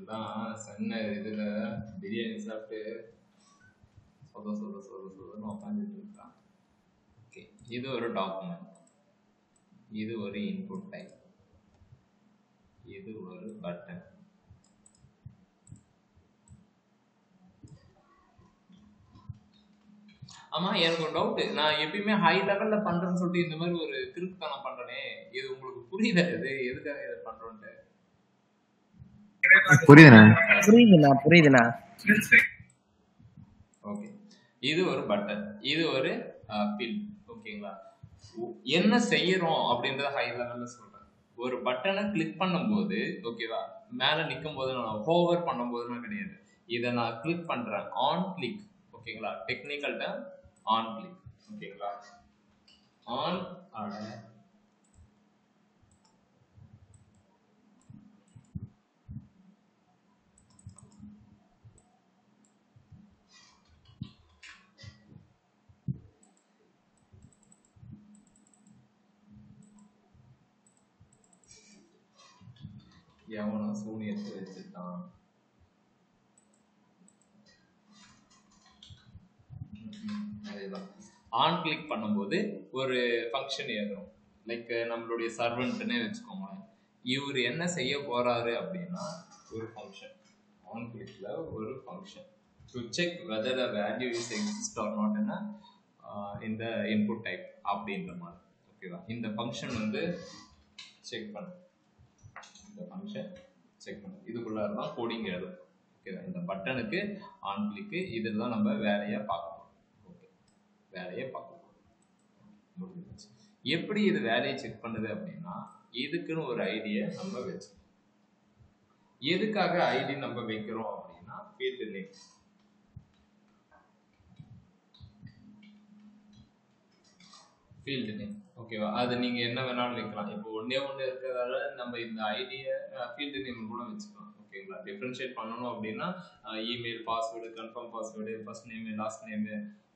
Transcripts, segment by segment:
எல்லாம் சென்னை இதுல பிரியாணி சாப்பிட்டு சொதன்னு உட்காந்துட்டு இருக்கான். ஓகே, இது ஒரு டாக்குமெண்ட், இது ஒரு இன்புட் டைப், இது ஒரு பட்டன். ஆமா, எனக்கு ஒரு டவுட். நான் எப்பயுமே ஹை லெவல்ல பண்றேன்னு சொல்லிட்டு இந்த மாதிரி ஒரு திருப்தானம் பண்றேனே, இது உங்களுக்கு புரியுதா? இது எதுக்காக இதை பண்றோன்ட்டு புரியுதுண்ணா. ஓகே, இது ஒரு பட்டன், இது ஒரு பில். ஓகேங்களா? என்ன செய்யறோம் அப்படின்றத ஹை லெவல்ல சொல்றேன். ஒரு பட்டனை கிளிக் பண்ணும்போது, ஓகேவா, மேல நிற்கும் போது நான் ஹோவர் பண்ணும்போதுலாம் கிடையாது. இதை நான் கிளிக் பண்றேன், ஆன் கிளிக். ஓகேங்களா? Technical term on click. ஓகேங்களா? ஆன் ஆட எவனோ சூனியத்தை வச்சுட்டான். அதேதான். ஆன் கிளிக் பண்ணும்போது ஒரு ஃபங்க்ஷன் ஏறும். லைக் நம்மளுடைய சர்வெண்ட்னே வச்சுக்கோங்களேன். இவர் என்ன செய்ய போறாரு அப்படின்னா ஒரு ஃபங்க்ஷன், ஆன் கிளிக்ல ஒரு function to check whether the value is exist or not in the input type அப்படின்ற மாதிரி. ஓகேவா? இந்த ஃபங்க்ஷன் வந்து செக் பண்ணு, இந்த ஃபங்க்ஷன் செக் பண்ணு, இதுக்குள்ள தான் கோடிங் எழுதும். ஓகேவா? இந்த பட்டனுக்கு ஆன் கிளிக்கு, இதில் தான் நம்ம வேலையை பார்க்கணும். ஓகே, வேலையை பார்க்கணும். முடிஞ்சிருச்சு. எப்படி இது வேலையை செக் பண்ணுது அப்படின்னா, இதுக்குன்னு ஒரு ஐடியை நம்ம வச்சுக்கணும். எதுக்காக ஐடி நம்ம வைக்கிறோம் அப்படின்னா, ஃபீல்டு நேம். ஃபீல்டு நேம், ஓகேவா? அது நீங்க என்ன வேணாலும் வைக்கலாம். இப்போ ஒன்னே ஒன்று இருக்கிறதால நம்ம இந்த ஐடியை ஃபீல்டு நேம் கூட வச்சுக்கலாம். ஓகேங்களா? டிஃபரன்ஷியேட் பண்ணணும் அப்படின்னா email, password, confirm password, first name, last name,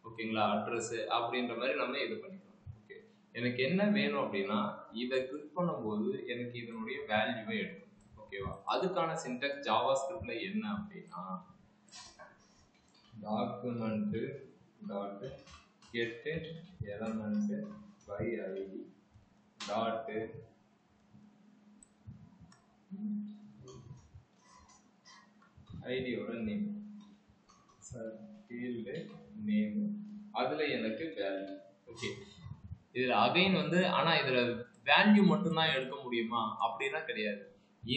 ஓகேங்களா, அட்ரஸ் அப்படின்ற மாதிரி நம்ம இது பண்ணிக்கலாம். ஓகே, எனக்கு என்ன வேணும் அப்படின்னா, இதை கிளிக் பண்ணும்போது எனக்கு இதனுடைய வேல்யூவை எடுக்கும். ஓகேவா? அதுக்கான சின்டாக்ஸ் ஜாவா ஸ்கிரிப்ட்ல என்ன அப்படின்னா, document dot get element by ID dot ஐடியோட நேம், ஃபீல்டு நேம், அதுல எனக்கு வேல்யூ. ஓகே, இதுல அகைன் வந்து, ஆனா இதுல வேல்யூ மட்டும்தான் எடுக்க முடியுமா அப்படின்னா கிடையாது.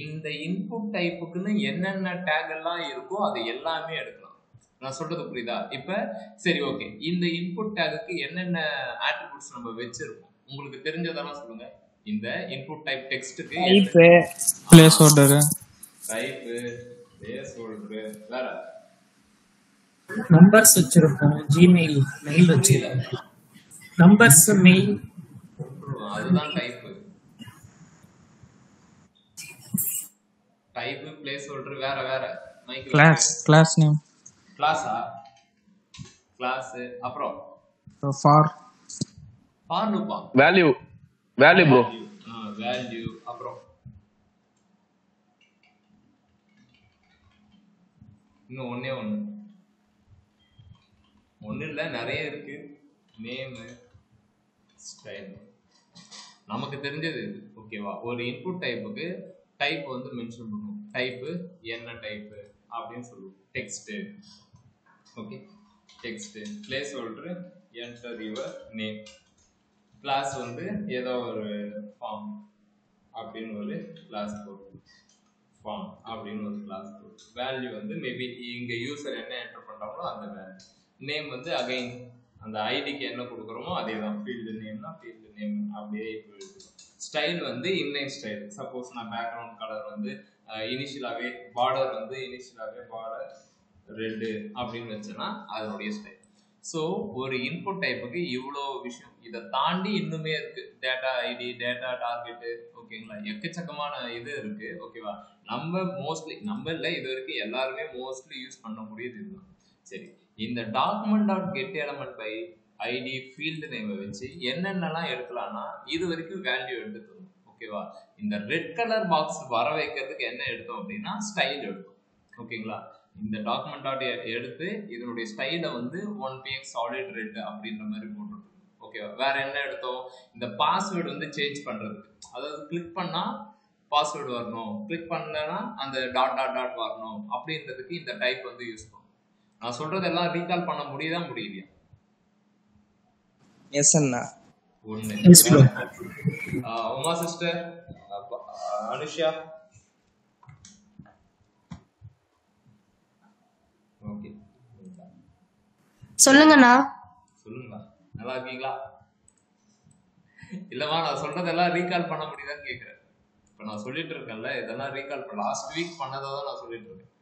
இந்த இன்புட் டைப்புக்குன்னு என்னென்ன டேக் எல்லாம் இருக்கோ அது எல்லாமே எடுக்கலாம். நான் சொல்றது புரியுதா? இப்ப சரி, ஓகே, இந்த இன்புட் டேகுக்கு என்னென்ன ஆட்ரிபியூட்ஸ் நம்ம வச்சிருக்கோம் உங்களுக்கு தெரிஞ்சதெல்லாம் சொல்லுங்க. இந்த இன்புட் டைப் டெக்ஸ்ட்டுக்கு டைப், பிளேஸ் ஹோல்டர், வேற நம்பர்ஸ் வச்சிருக்கோம், ஜிமெயில் மெயில் வச்சிருக்கோம், நம்பர்ஸ் மெயில், அதுதான் டைப். டைப், பிளேஸ் ஹோல்டர், வேற கிளாஸ் நேம், கிளாஸா, கிளாஸ், அப்புறம் ஃபார் லூப்பா, வேல்யூ ப்ரோ, வேல்யூ, அப்புறம் இன்னும் ஒண்ணு இல்ல, நிறைய இருக்கு. நேம், ஸ்டைல், நமக்கு தெரிஞ்சது இது. ஓகேவா? ஒரு இன்புட் டைப்புக்கு டைப் வந்து மென்ஷன் பண்ணுவோம். டைப்பு என்ன டைப்பு அப்படின்னு சொல்லுவோம். Text, okay, text. Placeholder enter your name. Class வந்து ஏதோ ஒரு ஃபார்ம் அப்படின்னு ஒரு கிளாஸ் போட்டு, ஃபார்ம் அப்படின்னு ஒரு கிளாஸ் போட்டு. வேல்யூ வந்து மேபி இங்க யூசர் என்ன என்டர் பண்றாங்களோ அந்த வேல்யூ. நேம் வந்து அகைன் அந்த ஐடிக்கு என்ன கொடுக்குறோமோ அதே தான். ஃபீல்டு நேம்னா ஃபீல்டு நேம் அப்படியே இப்போ எழுதுறோம். ஸ்டைல் வந்து இன்லைன் ஸ்டைல். சப்போஸ் நான் பேக்ரவுண்ட் கலர் வந்து இனிஷியலாகவே, பார்டர் வந்து இனிஷியலாகவே பார்டர் ரெட்டு அப்படின்னு வச்சேன்னா அதனுடைய ஸ்டைல். ஸோ ஒரு இன்புட் டைப்புக்கு இவ்வளோ விஷயம். இதை தாண்டி இன்னுமே இருக்கு. டேட்டா ஐடி, டேட்டா டார்கெட்டு, ஓகேங்களா, எக்கச்சக்கமான இது இருக்கு. ஓகேவா? நம்ம மோஸ்ட்லி, நம்ம இல்லை, இது வரைக்கும் எல்லாருமே மோஸ்ட்லி யூஸ் பண்ண முடியுது இதுதான். சரி, இந்த document dot get element by ID field நேமை வச்சு என்னென்னலாம் எடுக்கலாம்னா, இது வரைக்கும் வேல்யூ எடுத்துக்கணும். ஓகேவா? இந்த ரெட் கலர் பாக்ஸ் வர வைக்கிறதுக்கு என்ன எடுத்தோம் அப்படின்னா ஸ்டைல் எடுத்தோம். ஓகேங்களா? இந்த டாக்குமெண்ட் டாட் எடுத்து இதனுடைய ஸ்டைலை வந்து 1px solid red அப்படின்ற மாதிரி போட்டுருக்கோம். ஓகேவா? வேற என்ன எடுத்தோம்? இந்த பாஸ்வேர்டு வந்து சேஞ்ச் பண்றது, அதாவது கிளிக் பண்ணா பாஸ்வேர்டு வரணும், கிளிக் பண்ணலன்னா அந்த டாட் டாட் டாட் வரணும் அப்படின்றதுக்கு இந்த டைப் வந்து யூஸ் பண்ணும். நான் சொல்றதெல்லாம் ரீகால் பண்ண முடியுதா முடியலையா? எஸ் அண்ணா. ஒண்ணு. Yes, bro. Uma sister, Anusha, okay சொல்லுங்கண்ணா. சொல்லுங்களா, நல்லா இருக்கீங்களா? இல்லவா, நான் சொல்றதெல்லாம் ரீகால் பண்ண முடியுதான்னு கேக்குறேன். இப்ப நான் சொல்லிட்டு இருக்கேன்ல, இதெல்லாம் ரீகால் பண்ண லாஸ்ட் வீக் பண்ணதை தான் நான் சொல்லிட்டு இருக்கேன்.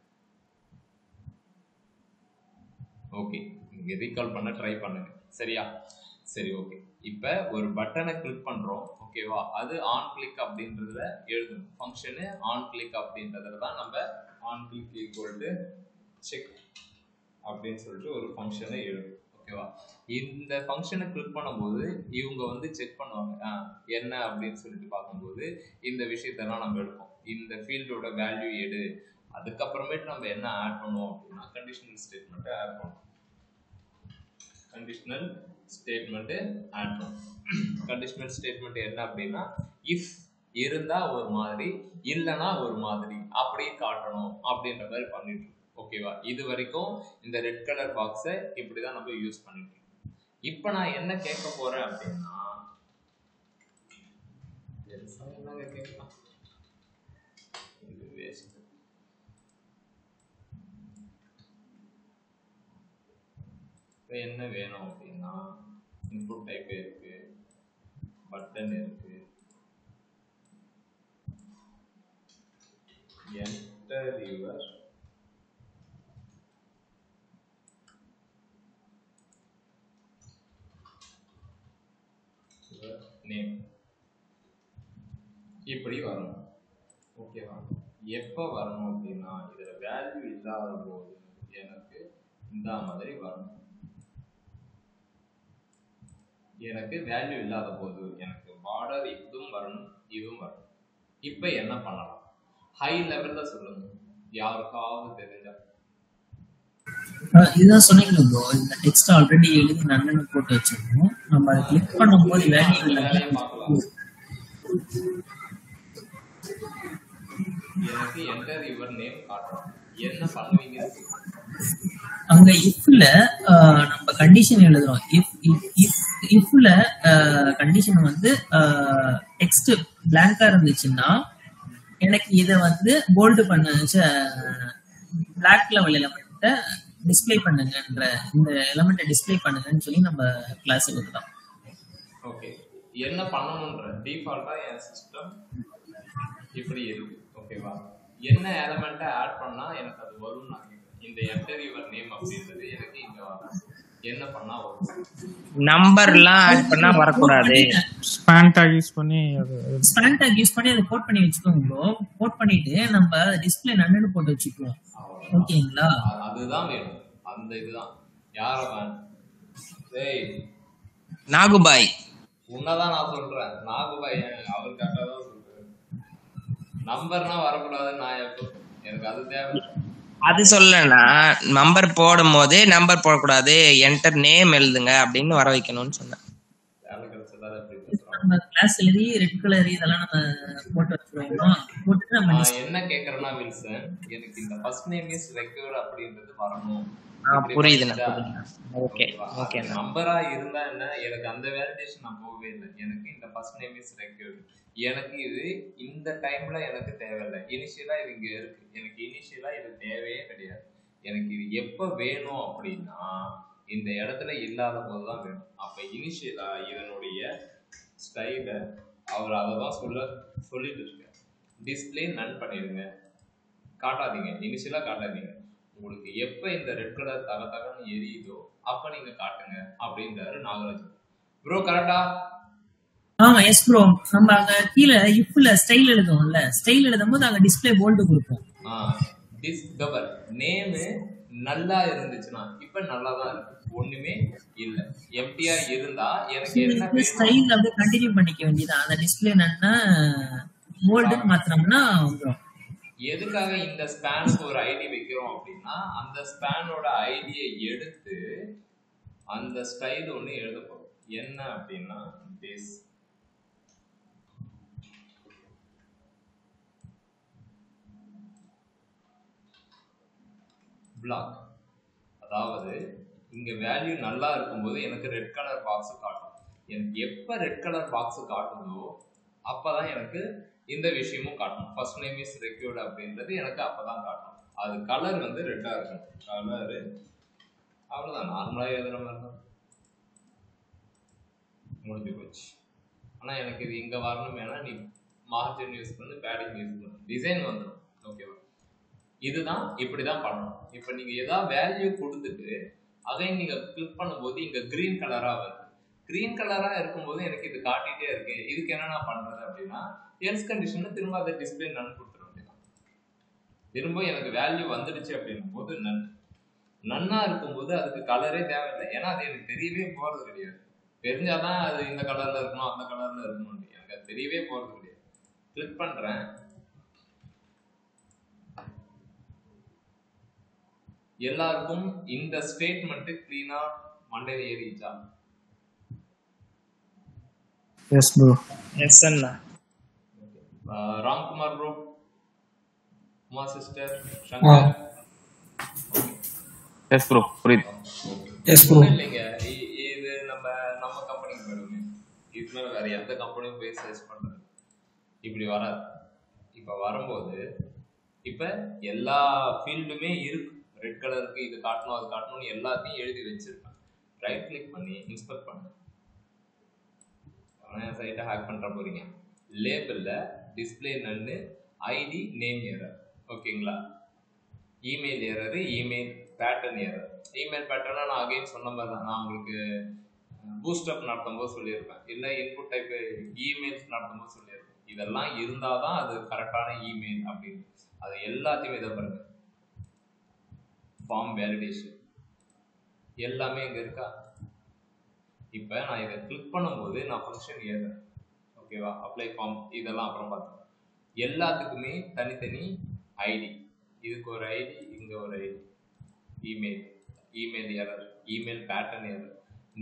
ஓகே, நீங்க ரீகால் பண்ண ட்ரை பண்ணுங்க, சரியா? சரி, ஓகே. இப்ப ஒரு பட்டனை கிளிக் பண்றோம், ஓகேவா? அது ஆன் கிளிக் அப்படின்றதுல எழுதணும். ஃபங்க்ஷனு ஆன் கிளிக் அப்படின்றதுல தான் நம்ம on click equal to check அப்படின்னு சொல்லிட்டு ஒரு ஃபங்க்ஷனை எழுதும், ஓகேவா? இந்த ஃபங்க்ஷனை கிளிக் பண்ணும்போது இவங்க வந்து செக் பண்ணுவாங்க, என்ன அப்படின்னு சொல்லிட்டு பார்க்கும்போது இந்த விஷயத்தெல்லாம் நம்ம எடுப்போம். இந்த ஃபீல்டோட வேல்யூ எடு, அதுக்கப்புறமேட்டு நம்ம என்ன ஆட் பண்ணுவோம் அப்படின்னா கண்டிஷனல் ஸ்டேட்மெண்ட்டை ஆட் பண்ணுவோம். கண்டிஷனல் ஸ்டேட்மெண்ட்டு ஆட் பண்ணுவோம். கண்டிஷனல் ஸ்டேட்மெண்ட் என்ன அப்படின்னா, இஃப் இருந்தா ஒரு மாதிரி, இல்லைன்னா ஒரு மாதிரி அப்படி காட்டணும் அப்படின்ற மாதிரி பண்ணிட்டு இருக்கோம், ஓகேவா? இது வரைக்கும் இந்த ரெட் கலர் பாக்ஸை இப்படிதான் நம்ம யூஸ் பண்ணிட்டு இருக்கோம். இப்ப நான் என்ன கேட்க போறேன் அப்படின்னா, என்னங்க கேட்கலாம், இது வேஸ்ட். என்ன வேணும் அப்படின்னா, இன்புட் டைப் இருக்கு, பட்டன் இருக்கு, என்டர் யுவர் நேம், இப்படி வரணும், ஓகேவா? எப்போ வரணும் அப்படின்னா, இதுல வேல்யூ இல்லாத போது எனக்கு இந்த மாதிரி வரணும். எனக்கு வேல்யூ இல்லாத போது எனக்கு பார்டர் இதுவும் வரணும், இதுவும் வரணும். இப்போ என்ன பண்ணலாம்? ஹை லெவல்ல சொல்லுங்க, யாருக்காவது தெரிஞ்சா. இதுதான் சொன்னீங்க ப்ரோ, இந்த டெக்ஸ்ட் ஆல்ரெடி எழுதி நன்னு போட்டு வச்சிருக்கோம். நம்ம அதை கிளிக் பண்ணும்போது வேல்யூ வேலையை பார்க்கலாம். எனக்கு என்டர் யுவர் நேம் காட்டணும், என்ன பண்ணுவீங்க? அங்க இஃப்ல நம்ம கண்டிஷன் எழுதுறோம். இஃப்ல கண்டிஷன் வந்து டெக்ஸ்ட் பிளாங்கா இருந்துச்சுன்னா எனக்கு இதை வந்து போல்டு பண்ண பிளாக் லெவல் எலமெண்ட்டை டிஸ்பிளே பண்ணுங்கன்ற, இந்த எலமெண்ட்டை டிஸ்பிளே பண்ணுங்கன்னு சொல்லி நம்ம கிளாஸுக்கு கொடுக்கலாம். ஓகே, என்ன பண்ணணும்ன்ற டிஃபால்ட்டா என் சிஸ்டம் இப்படி இருக்கு, ஓகேவா? என்ன எலமெண்ட்டை ஆட் பண்ணா எனக்கு அது வரும்? நான் இந்த என்டர் யுவர் நேம் அப்படின்றது எனக்கு இங்க வரும், என்ன பண்ணா வரும்? நம்பர்லாம் ஆட் பண்ணா வரக்கூடாது. ஸ்பான் டாக் யூஸ் பண்ணி அதை கோட் பண்ணி வச்சுக்கோங்க ப்ரோ. கோட் பண்ணிட்டு நம்ம டிஸ்பிளே நன்னு போட்டு வச்சுக்குவோம், ஓகேங்களா? அதுதான் வேணும், அந்த இதுதான். யார வேணும்? டேய் நாகுபாய், உன்னதான் நான் சொல்றேன். நாகுபாய் அவருக்காக தான் சொல்றேன். நம்பர்னா வரக்கூடாது, நான் எப்போ எனக்கு அது தேவை. அது சொல்லனா நம்பர் போடும் போது நம்பர் போடக்கூடாது, என்டர் நேம் எழுதுங்க அப்படின்னு வர வைக்கணும்னு சொன்னேன். வேலை கிடைச்சதா எப்படி பேசுறோம்? நம்ம கிளாஸ் எழுதி ரெட் கலர் இதெல்லாம் நம்ம போட்டு வச்சுருவோம். போட்டு நம்ம நான் என்ன கேக்குறேன்னா வில்சன், எனக்கு இந்த ஃபர்ஸ்ட் நேம் இஸ் ரெக்யூர் அப்படின்றது வரணும். புரியுதுண்ணா. Okay okay. நம்பரா இருந்தா என்ன, எனக்கு அந்த வேலிடேஷன் நான் போகவே இல்லை. எனக்கு இந்த ஃபர்ஸ்ட் நேம் இஸ் ரெக்யூர்ட், எனக்கு இது இந்த டைம்ல எனக்கு தேவையில்லை. இனிஷியலா இது இங்க இருக்கு, எனக்கு இனிஷியலா இது தேவையே கிடையாது. எனக்கு இது எப்ப வேணும் அப்படின்னா இந்த இடத்துல இல்லாத போதுதான் வேணும். அப்ப இனிஷியலா இதனுடைய ஸ்டைல அவர் அதை தான் சொல்லிட்டு இருக்காரு. டிஸ்பிளே நன் பண்ணிடுங்க, காட்டாதீங்க, இனிஷியலா காட்டாதீங்க. உங்களுக்கு எப்ப இந்த ரெட் கலர் தகன்னு எரியுதோ அப்ப நீங்க காட்டுங்க அப்படின்றாரு நாகராஜன் ப்ரோ. கரெக்டா? Yes bro. நம்ம அங்க கீழே இஃப்ல ஸ்டைல் எழுதுவோம்ல, ஸ்டைல் எழுதும் போது அங்க டிஸ்பிளே போல்டு கொடுப்போம். டிஸ்கவர் நேம் நல்லா இருந்துச்சுன்னா இப்ப நல்லா தான் இருக்கு, ஒண்ணுமே இல்ல, எம்டியா இருந்தா எனக்கு என்ன ஸ்டைல் அப்படியே கண்டினியூ பண்ணிக்க வேண்டியதான். அந்த டிஸ்பிளே நன்னா போல்டுன்னு மாத்தினோம்னா வந்துடும். எதுக்காக இந்த ஸ்பேனுக்கு ஒரு ஐடி வைக்கிறோம் அப்படின்னா அந்த ஸ்பேனோட ஐடியை எடுத்து அந்த ஸ்டைல் ஒன்று எழுத போறோம். என்ன அப்படின்னா திஸ் பிளாக். அதாவது இங்க வேல்யூ நல்லா இருக்கும்போது எனக்கு ரெட் கலர் பாக்ஸ் காட்டும். எனக்கு எப்ப ரெட் கலர் பாக்ஸ் காட்டுதோ அப்பதான் எனக்கு இந்த விஷயமும் காட்டணும். ஃபர்ஸ்ட் நேம் இஸ் ரெக்யூர்ட் அப்படின்றது எனக்கு அப்பதான் காட்டணும். அது கலர் வந்து ரெட்டா இருக்கும். கலரு அவ்வளவுதான், நார்மலா எழுதுற மாதிரி தான் முடிஞ்சு போச்சு. ஆனா எனக்கு இது இங்க வரணும் வேணா நீ மார்ஜின் யூஸ் பண்ணு, பேடிங் யூஸ் பண்ணு, டிசைன் வந்துடும். ஓகேவா? இதுதான் இப்படிதான் பண்ணணும். இப்போ நீங்க ஏதாவது வேல்யூ கொடுத்துட்டு அதையும் நீங்க கிளிக் பண்ணும்போது இங்க கிரீன் கலரா வருது. கிரீன் கலரா இருக்கும்போது எனக்கு இது காட்டிட்டே இருக்கு. இதுக்கு என்ன நான் பண்றது அப்படின்னா எல்ஸ் கண்டிஷன்ல திரும்ப அதை டிஸ்பிளே நன் கொடுத்துட வேண்டியதான். திரும்ப எனக்கு வேல்யூ வந்துடுச்சு அப்படின்னும் போது நன்னா இருக்கும்போது அதுக்கு கலரே தேவையில்லை. ஏன்னா அது எனக்கு தெரியவே போறது கிடையாது. தெரிஞ்சாதான் அது இந்த கலர்ல இருக்கணும் அந்த கலர்ல இருக்கணும், எனக்கு அது தெரியவே போறது கிடையாது. கிளிக் பண்றேன், எல்லாருக்கும் இந்த ஸ்டேட்மெண்ட் கிளீனா மண்டையில ஏறிச்சா? Yes bro. எஸ் அண்ணா. Ramkumar bro, Uma sister, Shankar. Yes bro, புரியுது. Yes bro. இல்லைங்க, இது நம்ம கம்பெனிக்கு போயிடுமே. இதுக்கு மேல வேற எந்த கம்பெனியும் போய் சர்ச் பண்றது இப்படி வராது. இப்ப வரும்போது இப்ப எல்லா ஃபீல்டுமே இருக்கு. ரெட் கலருக்கு இது காட்டணும் அது காட்டணும்னு எல்லாத்தையும் எழுதி வச்சிருக்கேன். ரைட் கிளிக் பண்ணி இன்ஸ்பெக்ட் பண்ணுங்க. சைட்டை ஹேக் பண்ற போறீங்க. லேபிள்ல டிஸ்பிளே நன்னு, ஐடி, நேம் எரர். ஓகேங்களா? Email error, email pattern error. இமெயில் பேட்டர்னா நான் அகைன் சொன்ன மாதிரி தான், நான் உங்களுக்கு பூஸ்ட் அப் நடத்தும் போது சொல்லியிருப்பேன், இல்லை இன்புட் டைப் இமெயில்ஸ் நடத்தும் போது சொல்லியிருப்பேன். இதெல்லாம் இருந்தாதான் அது கரெக்டான இமெயில் அப்படின்னு. அது எல்லாத்தையுமே இதை பாருங்க. ஃபார்ம் வேலிடேஷன் எல்லாமே இங்க இருக்கா? இப்போ நான் இதை கிளிக் பண்ணும்போது நான் ஃபங்க்ஷன் ஏறுறேன். ஓகேவா? அப்ளை ஃபார்ம் இதெல்லாம் அப்புறம் பார்த்தோம். எல்லாத்துக்குமே தனித்தனி ஐடி. இதுக்கு ஒரு ஐடி, இங்க ஒரு ID. Email error, email pattern error,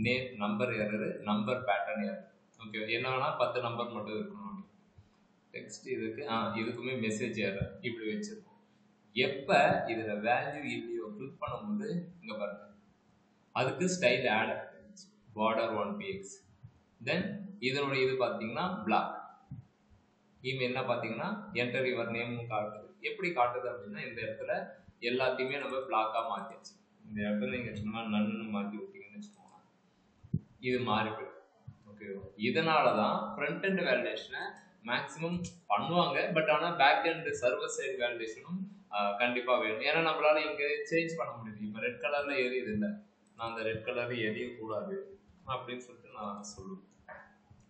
name number error, number pattern error. Okay, என்னன்னா 10 நம்பர் மட்டும் இருக்கணும். டெக்ஸ்ட் இதுக்கு இதுக்குமே மெசேஜ் எரர். இப்படி வச்சிருக்கோம். எப்ப இதுல வேல்யூ இல்லையோ கிளிக் பண்ணும்போது இங்க பாருங்க, அதுக்கு ஸ்டைல் ஆட் ஆயிடுச்சு, பார்டர் 1px. தென் இதனுடைய இது பார்த்தீங்கன்னா பிளாக். இமெயில்னா பார்த்தீங்கன்னா என்டர் யுவர் நேம் காட்டுது. எப்படி காட்டுது அப்படின்னா இந்த இடத்துல எல்லாத்தையுமே நம்ம பிளாக்கா மாத்தியாச்சு. இந்த இடத்துல நீங்க சும்மா நன்னு மாத்தி விட்டீங்கன்னு வச்சுக்கோங்க, இது மாறி போயிடும். ஓகேவா? இதனாலதான் ஃப்ரண்ட் எண்ட் வேலிடேஷனை மேக்ஸிமம் பண்ணுவாங்க. பட் ஆனால் பேக் எண்ட் சர்வர் சைடு வேலிடேஷனும் கண்டிப்பா வேணும். ஏன்னா நம்மளால இங்க சேஞ்ச் பண்ண முடியுது. இப்போ ரெட் கலர்ல எரியுது இல்லை, நான் அந்த ரெட் கலர் எரியக்கூடாது அப்படின்னு சொல்லிட்டு நான் சொல்லுவேன்.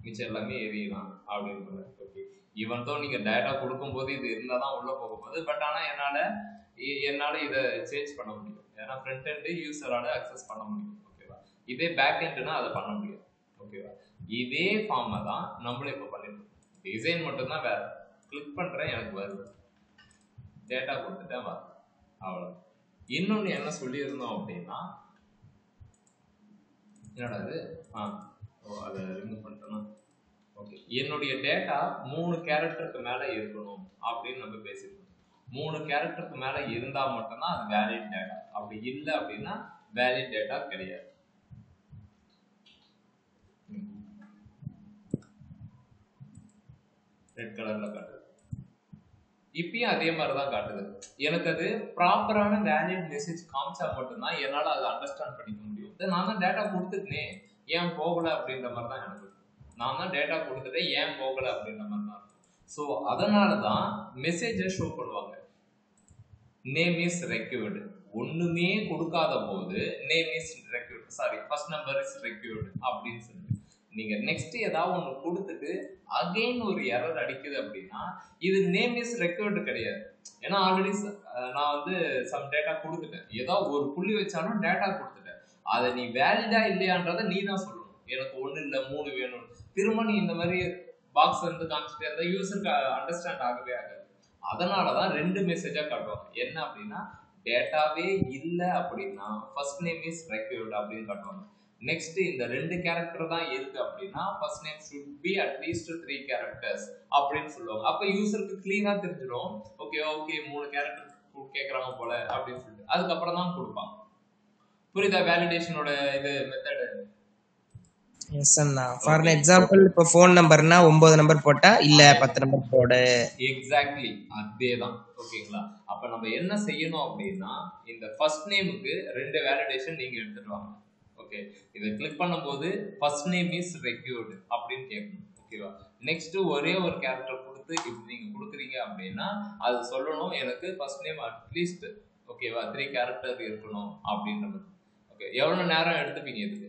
மிச்சம் எல்லாமே எரியலாம் அப்படின்னு. ஓகே, ஈவன் தோ நீங்க டேட்டா கொடுக்கும்போது இது இருந்தால் தான் உள்ள போகும்போது. பட் ஆனால் என்னால இதை சேஞ்ச் பண்ண முடியும். ஏன்னா ஃப்ரண்ட் எண்ட் யூசரால அக்சஸ் பண்ண முடியும். ஓகேவா? இதே பேக் எண்ட்னா அதை பண்ண முடியாது. ஓகேவா? இதே ஃபார்மை தான் நம்மளும் இப்போ பண்ணிட்டு இருக்கோம். டிசைன் மட்டும்தான் வேற. கிளிக் பண்றேன், எனக்கு வருது, டேட்டா கொடுத்துட்டேன், வருது, அவ்வளோ. இன்னொன்று என்ன சொல்லியிருந்தோம் அப்படின்னா, என்னடா அது அதை ரிமூவ் பண்ணிட்டோம்னா, ஓகே, என்னுடைய டேட்டா 3 கேரக்டருக்கு மேல இருக்கணும் அப்படின்னு நம்ம பேசியிருக்கோம். 3 கேரக்டருக்கு மேல இருந்தா மட்டும்தான் அது வேலிட் டேட்டா. அப்படி இல்லை அப்படின்னா வேலிட் டேட்டா கிடையாது. ரெட் கலர்ல காட்டுது. இப்பயும் அதே மாதிரிதான் காட்டுது. எனக்கு அது ப்ராப்பரான வேலிட் மெசேஜ் காமிச்சா மட்டும்தான் என்னால அதை அண்டர்ஸ்டாண்ட் பண்ணிக்க முடியும். நான் தான் டேட்டா கொடுத்துட்டேன், ஏன் போகல அப்படின்ற மாதிரி தான் எனக்கு. நான் தான் டேட்டா கொடுத்துட்டேன், ஏன் போகல அப்படின்ற மாதிரி தான் இருக்கும். ஸோ அதனால தான் மெசேஜை ஷோ பண்ணுவாங்க. Name is required. ஒண்ணுமே கொடுக்காத போது name is required, sorry first number is required அப்படின்னு சொல்லிட்டு நீங்க நெக்ஸ்ட் ஏதாவது ஒன்று கொடுத்துட்டு அகைன் ஒரு எரர் அடிக்குது அப்படின்னா இது நேம் இஸ் ரெக்யூர்டு கிடையாது. ஏன்னா ஆல்ரெடி நான் வந்து சம் டேட்டா கொடுத்துட்டேன், ஏதாவது ஒரு புள்ளி வச்சாலும் டேட்டா கொடுத்துட்டேன். அதை நீ வேலிடா இல்லையான்றதை நீ தான் சொல்லணும். எனக்கு 1 இல்லை 3 வேணும். திரும்ப நீ இந்த மாதிரி பாக்ஸ் வந்து காமிச்சிட்டே இருந்தா யூசருக்கு அண்டர்ஸ்டாண்ட் ஆகவே ஆகாது. அதனாலதான் 2 மெசேஜா காட்டுவாங்க. என்ன அப்படின்னா டேட்டாவே இல்ல அப்படின்னா ஃபர்ஸ்ட் நேம் இஸ் ரெக்யூர்ட் அப்படின்னு காட்டுவாங்க. நெக்ஸ்ட் இந்த 2 கேரக்டர் தான் இருக்கு அப்படின்னா first name should be at least 3 characters அப்படின்னு சொல்லுவாங்க. அப்ப யூசருக்கு கிளீனா தெரிஞ்சிடும். ஓகே 3 கேரக்டர் கேக்குறாங்க போல அப்படின்னு சொல்லிட்டு அதுக்கப்புறம் தான் கொடுப்பாங்க. புரியுதா வேலிடேஷனோட இது மெத்தட்? எஸ் அண்ணா. ஃபார் எக்ஸாம்பிள் இப்போ ஃபோன் நம்பர்னா 9 நம்பர் போட்டா இல்ல 10 நம்பர் போடு. எக்ஸாக்ட்லி அதேதான். ஓகேங்களா? அப்ப நம்ம என்ன செய்யணும் அப்படின்னா இந்த ஃபர்ஸ்ட் நேமுக்கு 2 வேலிடேஷன் நீங்க எடுத்துட்டு வாங்க. ஓகே, இதை கிளிக் பண்ணும்போது ஃபர்ஸ்ட் நேம் இஸ் ரெக்யூர்ட் அப்படின்னு கேட்கணும். ஓகேவா? நெக்ஸ்ட் ஒரே ஒரு கேரக்டர் கொடுத்து இப்படி நீங்க கொடுக்குறீங்க அப்படின்னா அது சொல்லணும் எனக்கு ஃபர்ஸ்ட் நேம் அட்லீஸ்ட் ஓகேவா 3 கேரக்டர் இருக்கணும் அப்படின்றது. ஓகே, எவ்வளவு நேரம் எடுத்துப்பீங்க இதுக்கு?